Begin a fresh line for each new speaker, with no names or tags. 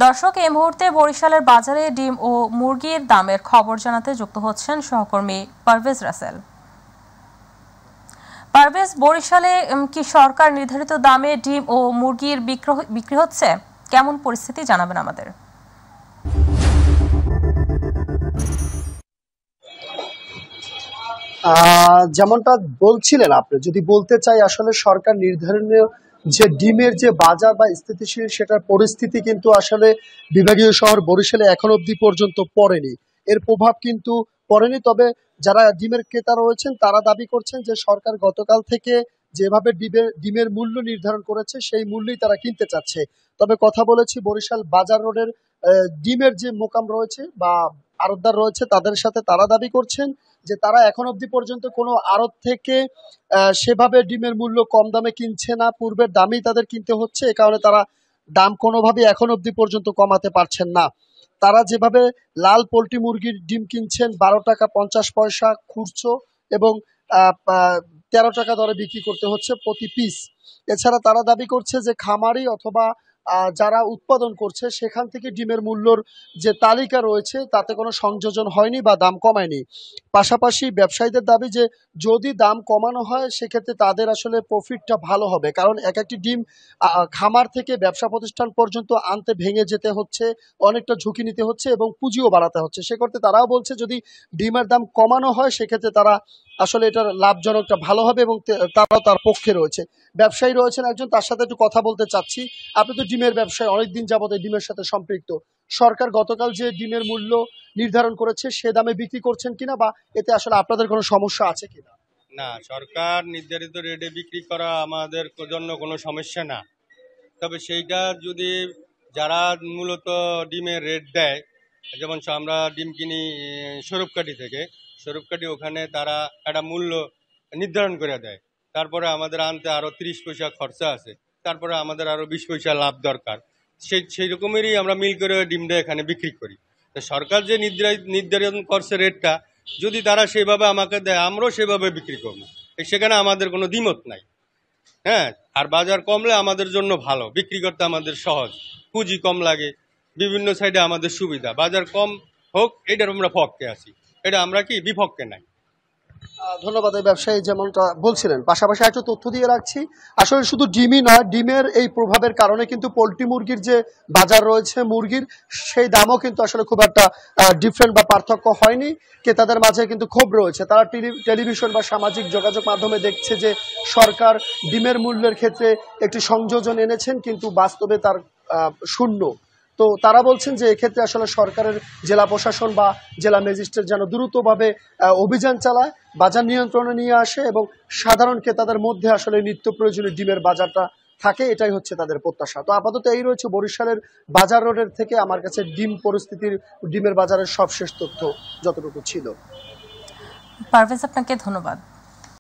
দর্শক, এই মুহূর্তে বরিশালের বাজারে ডিম ও মুরগির দামের খবর জানাতে যুক্ত হচ্ছেন সহকর্মী পারভেজ রাসেল। পারভেজ, বরিশালে কি সরকার নির্ধারিত দামে ডিম ও মুরগির বিক্রি হচ্ছে? কেমন পরিস্থিতি জানাবেন আমাদের।
যেমনটা বলছিলেন আপনি, যদি বলতে চাই আসলে সরকার নির্ধারণীয় যে ডিমের যে বাজার বা স্থিতিশীল সেটার পরিস্থিতি কিন্তু আসলে বিভাগীয় শহর বরিশালে এখন অবধি পর্যন্ত পড়েনি, এর প্রভাব কিন্তু পড়েনি। তবে যারা ডিমের ক্রেতা রয়েছেন তারা দাবি করছেন যে সরকার গতকাল থেকে যেভাবে ডিমের মূল্য নির্ধারণ করেছে সেই মূল্যই তারা কিনতে চাচ্ছে। তবে কথা বলেছি বরিশাল বাজার রোডের ডিমের যে মোকাম রয়েছে বা আড়তদার রয়েছে তাদের সাথে, তারা দাবি করছেন যে তারা এখন অবধি পর্যন্ত কোনো আড়ত থেকে সেভাবে ডিমের মূল্য কম দামে কিনছে না, পূর্বের দামেই তাদের কিনতে হচ্ছে। এ কারণে তারা দাম কোনোভাবেই এখন অবধি পর্যন্ত কমাতে পারছেন না। তারা যেভাবে লাল পোল্ট্রি মুরগির ডিম কিনছেন 12 টাকা 50 পয়সা খুচরো এবং 13 টাকা দরে বিক্রি করতে হচ্ছে প্রতি পিস। এছাড়া তারা দাবি করছে যে খামারি অথবা যারা উৎপাদন করছে সেখান থেকে ডিমের মূল্যর যে তালিকা রয়েছে তাতে কোনো সংযোজন হয়নি বা দাম কমায়নি। পাশাপাশি ব্যবসায়ীদের দাবি যে যদি দাম কমানো হয় সেক্ষেত্রে তাদের আসলে প্রফিটটা ভালো হবে, কারণ এক একটি ডিম খামার থেকে ব্যবসা প্রতিষ্ঠান পর্যন্ত আনতে ভেঙে যেতে হচ্ছে, অনেকটা ঝুঁকি নিতে হচ্ছে এবং পুঁজিও বাড়াতে হচ্ছে। সে করতে তারাও বলছে যদি ডিমের দাম কমানো হয় সেক্ষেত্রে তারা আসলে এটার লাভজনকটা ভালো হবে এবং তারাও তার পক্ষে রয়েছে। ব্যবসায়ী রয়েছেন একজন, তার সাথে একটু কথা বলতে চাচ্ছি। আপনি তো ডিমের ব্যবসায় অনেকদিন যাবত এই ডিমের সাথে সম্পৃক্ত। সরকার গতকাল যে ডিমের মূল্য নির্ধারণ করেছে সে দামে বিক্রি করছেন কিনা বা এতে আসলে আপনাদের কোনো সমস্যা আছে কিনা?
না, সরকার নির্ধারিত রেটে বিক্রি করা আমাদের জন্য কোনো সমস্যা না। তবে সেইটা যদি যারা মূলত ডিমের রেট দেয়, যেমন আমরা ডিম কিনি স্বরূপকাঠি থেকে, স্বরূপকাঠি ওখানে তারা একটা মূল্য নির্ধারণ করে দেয়, তারপরে আমাদের আনতে আরও 30 পয়সা খরচা আছে, তারপরে আমাদের আরও 20 পয়সা লাভ দরকার। সেই রকমেরই আমরা মিল করে ডিমটা এখানে বিক্রি করি। তো সরকার যে নির্ধারণ করছে রেটটা, যদি তারা সেভাবে আমাকে দেয় আমরাও সেভাবে বিক্রি করবো, সেখানে আমাদের কোনো দ্বিমত নাই। হ্যাঁ, আর বাজার কমলে আমাদের জন্য ভালো, বিক্রি করতে আমাদের সহজ, পুঁজি কম লাগে, বিভিন্ন সাইডে আমাদের সুবিধা। বাজার কম হোক এটার আমরা পক্ষে আছি, এটা আমরা কি বিপক্ষে নাই।
ধন্যবাদ। এই ব্যবসায়ী যেমনটা বলছিলেন, পাশাপাশি একটা তথ্য দিয়ে রাখছি, আসলে শুধু ডিমই নয়, ডিমের এই প্রভাবের কারণে কিন্তু পোল্ট্রি মুরগির যে বাজার রয়েছে মুরগির, সেই দামও কিন্তু আসলে খুব একটা ডিফারেন্ট বা পার্থক্য হয়নি। ক্রেতাদের মাঝে কিন্তু ক্ষোভ রয়েছে, তারা টেলিভিশন বা সামাজিক যোগাযোগ মাধ্যমে দেখছে যে সরকার ডিমের মূল্যের ক্ষেত্রে একটি সংযোজন এনেছেন কিন্তু বাস্তবে তার শূন্য। তো তারা বলছেন যে এক্ষেত্রে আসলে সরকারের জেলা প্রশাসন বা জেলা ম্যাজিস্ট্রেট যেন দ্রুতভাবে অভিযান চালায়, বাজার নিয়ন্ত্রণে নিয়ে আসে এবং সাধারণ ক্রেতাদের মধ্যে আসলে নিত্য প্রয়োজনীয় ডিমের বাজারটা থাকে, এটাই হচ্ছে তাদের প্রত্যাশা। তো আপাতত এই রয়েছে বরিশালের বাজার রোডের থেকে আমার কাছে ডিমের বাজারের সবশেষ তথ্য যতটুকু ছিল।
পারভেজ, আপনাকে ধন্যবাদ।